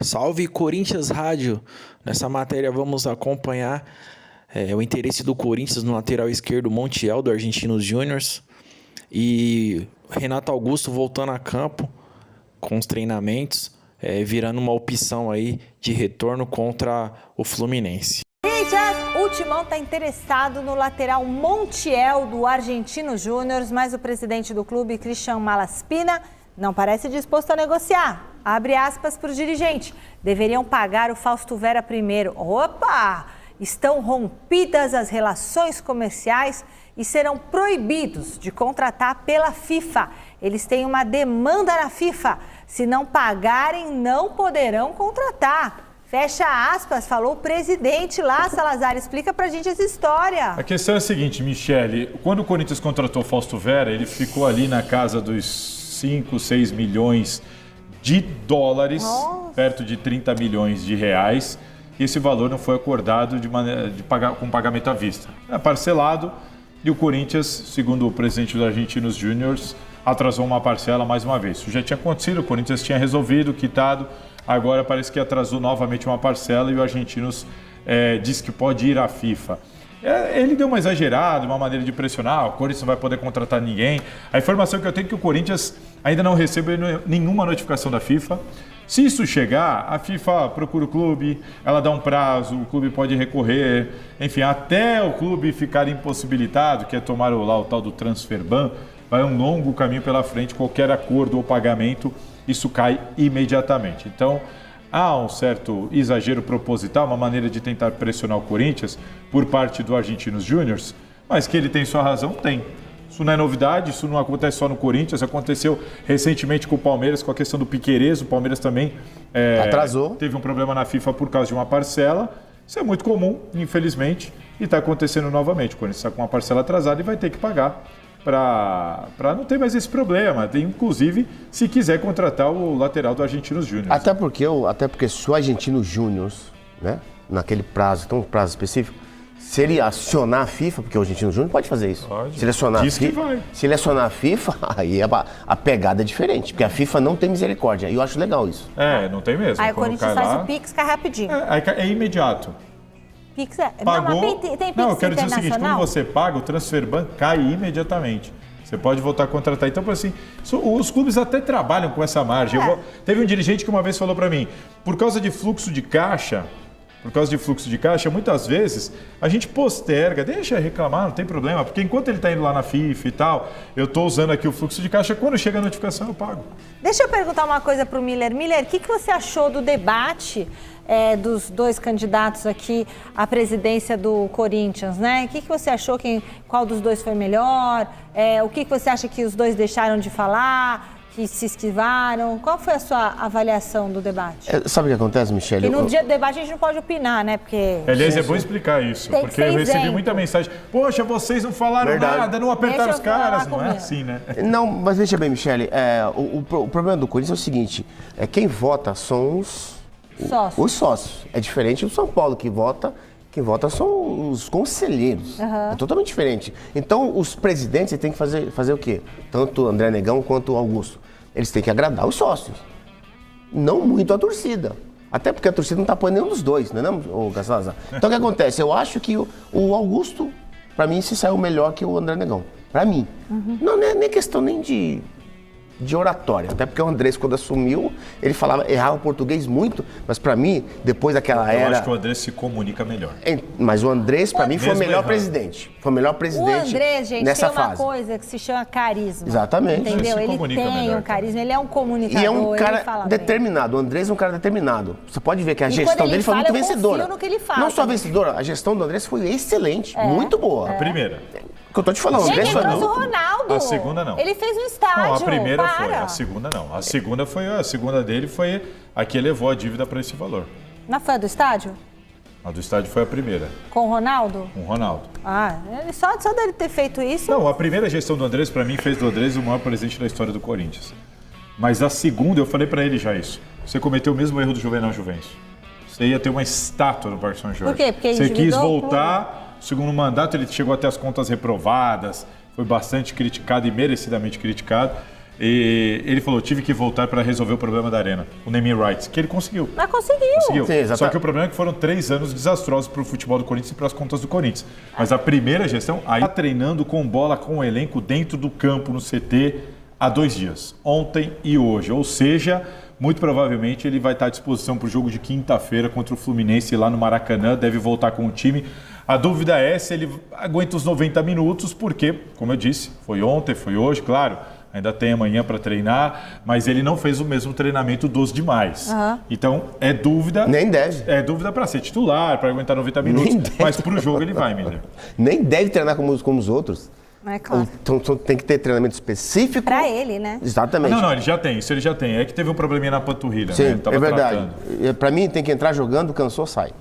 Salve Corinthians Rádio! Nessa matéria vamos acompanhar o interesse do Corinthians no lateral esquerdo Montiel, do Argentinos Júnior, e Renato Augusto voltando a campo com os treinamentos, virando uma opção aí de retorno contra o Fluminense. O Timão está interessado no lateral Montiel, do Argentinos Júnior, mas o presidente do clube, Cristian Malaspina, não parece disposto a negociar. Abre aspas para o dirigente. Deveriam pagar o Fausto Vera primeiro. Opa! Estão rompidas as relações comerciais e serão proibidos de contratar pela FIFA. Eles têm uma demanda na FIFA. Se não pagarem, não poderão contratar. Fecha aspas, falou o presidente lá, Salazar. Explica pra gente essa história. A questão é a seguinte, Michele. Quando o Corinthians contratou o Fausto Vera, ele ficou ali na casa dos 5, 6 milhões de dólares, perto de 30 milhões de reais. E esse valor não foi acordado com pagamento à vista. É parcelado e o Corinthians, segundo o presidente dos Argentinos Júnior, atrasou uma parcela mais uma vez. Isso já tinha acontecido, o Corinthians tinha resolvido, quitado. Agora parece que atrasou novamente uma parcela e o Argentinos disse que pode ir à FIFA. Ele deu uma exagerada, uma maneira de pressionar, o Corinthians não vai poder contratar ninguém. A informação que eu tenho é que o Corinthians ainda não recebeu nenhuma notificação da FIFA. Se isso chegar, a FIFA procura o clube, ela dá um prazo, o clube pode recorrer, enfim, até o clube ficar impossibilitado, que é tomar o tal do transfer ban, vai um longo caminho pela frente, qualquer acordo ou pagamento, isso cai imediatamente. Então, há um certo exagero proposital, uma maneira de tentar pressionar o Corinthians por parte do Argentinos Júnior, mas que ele tem sua razão, tem. Isso não é novidade, isso não acontece só no Corinthians, aconteceu recentemente com o Palmeiras, com a questão do Piquerez, o Palmeiras também atrasou. Teve um problema na FIFA por causa de uma parcela. Isso é muito comum, infelizmente, e está acontecendo novamente. O Corinthians está com uma parcela atrasada e vai ter que pagar para não ter mais esse problema, inclusive se quiser contratar o lateral do Argentinos Júnior. Até porque se o Argentinos Júnior, né, naquele prazo, tem um prazo específico, se ele acionar a FIFA, porque o Argentinos Júnior pode fazer isso. Pode. Se ele acionar Se ele acionar a FIFA, aí a pegada é diferente, porque a FIFA não tem misericórdia. E eu acho legal isso. Não tem mesmo. Aí o Corinthians faz o Pix, cai rapidinho. É imediato. Pix Pagou. Não, mas tem Pix eu quero dizer o seguinte, internacional? quando você paga, o transfer ban cai imediatamente. Você pode voltar a contratar. Então, assim, os clubes até trabalham com essa margem. Teve um dirigente que uma vez falou para mim, por causa de fluxo de caixa, muitas vezes a gente posterga, deixa reclamar, não tem problema, porque enquanto ele está indo lá na FIFA e tal, eu estou usando aqui o fluxo de caixa, quando chega a notificação eu pago. Deixa eu perguntar uma coisa para o Miller. Miller, o que você achou do debate dos dois candidatos aqui à presidência do Corinthians, né? O que você achou, qual dos dois foi melhor? O que você acha que os dois deixaram de falar? Que se esquivaram? Qual foi a sua avaliação do debate? Sabe o que acontece, Michele? E no dia do debate a gente não pode opinar, né? Porque... Aliás, é bom explicar isso, porque eu recebi muita mensagem. Poxa, vocês não falaram nada, não apertaram os caras. Não é assim, né? Não, mas veja bem, Michele, o problema do Corinthians é o seguinte, quem vota são os sócios. É diferente do São Paulo, quem vota são os conselheiros. É totalmente diferente. Então, os presidentes têm que fazer o quê? Tanto o André Negão quanto o Augusto. Eles têm que agradar os sócios. Não muito a torcida. Até porque a torcida não está apoiando nenhum dos dois, não é não, Salazar? Então, o que acontece? Eu acho que o Augusto, para mim, se saiu melhor que o André Negão. Para mim. Não é nem questão nem de oratória, até porque o Andrés, quando assumiu, ele errava o português muito, mas para mim, depois daquela era... Eu acho que o Andrés se comunica melhor. Mas o Andrés, para mim, foi o melhor presidente. Foi o melhor presidente nessa fase. O Andrés, gente, tem uma coisa que se chama carisma. Exatamente. Entendeu? Ele tem um carisma, ele é um comunicador. E é um cara determinado, o Andrés é um cara determinado. Você pode ver que a gestão dele foi muito vencedora. Eu confio no que ele fala. Não só vencedora, a gestão do Andrés foi excelente, muito boa. A primeira. Que eu tô te falando, o Andrés foi o Ronaldo. A segunda não. Ele fez um estádio. Não, a primeira foi, a segunda não. A segunda dele foi a que elevou a dívida para esse valor. Não foi a do estádio? A do estádio foi a primeira. Com o Ronaldo? Com o Ronaldo. Só dele ter feito isso... Não, a primeira gestão do Andrés, para mim, fez do Andrés o maior presidente da história do Corinthians. Mas a segunda, eu falei para ele já isso. Você cometeu o mesmo erro do Juvenal Juvencio. Você ia ter uma estátua no Parque São Jorge. Por quê? Porque ele Você quis voltar... Segundo mandato, ele chegou até as contas reprovadas, foi bastante criticado e merecidamente criticado. E ele falou, tive que voltar para resolver o problema da arena, o naming rights, que ele conseguiu. Mas conseguiu. Sim, só que o problema é que foram 3 anos desastrosos para o futebol do Corinthians e para as contas do Corinthians. Mas a primeira gestão, aí tá treinando com bola, com o elenco dentro do campo, no CT, há 2 dias, ontem e hoje. Ou seja, muito provavelmente ele vai estar à disposição para o jogo de quinta-feira contra o Fluminense lá no Maracanã, deve voltar com o time. A dúvida é se ele aguenta os 90 minutos, porque, como eu disse, foi ontem, foi hoje, claro, ainda tem amanhã para treinar, mas ele não fez o mesmo treinamento dos demais. Então, é dúvida... Nem deve. É dúvida para ser titular, para aguentar 90 minutos, mas para o jogo ele vai, Miller. Nem deve treinar como os outros. É claro. Então tem que ter treinamento específico. Pra ele, né? Exatamente. Não, ele já tem, isso ele já tem. É que teve um probleminha na panturrilha, Sim, né? Ele tava é verdade. tratando. Para mim, tem que entrar jogando, cansou, sai.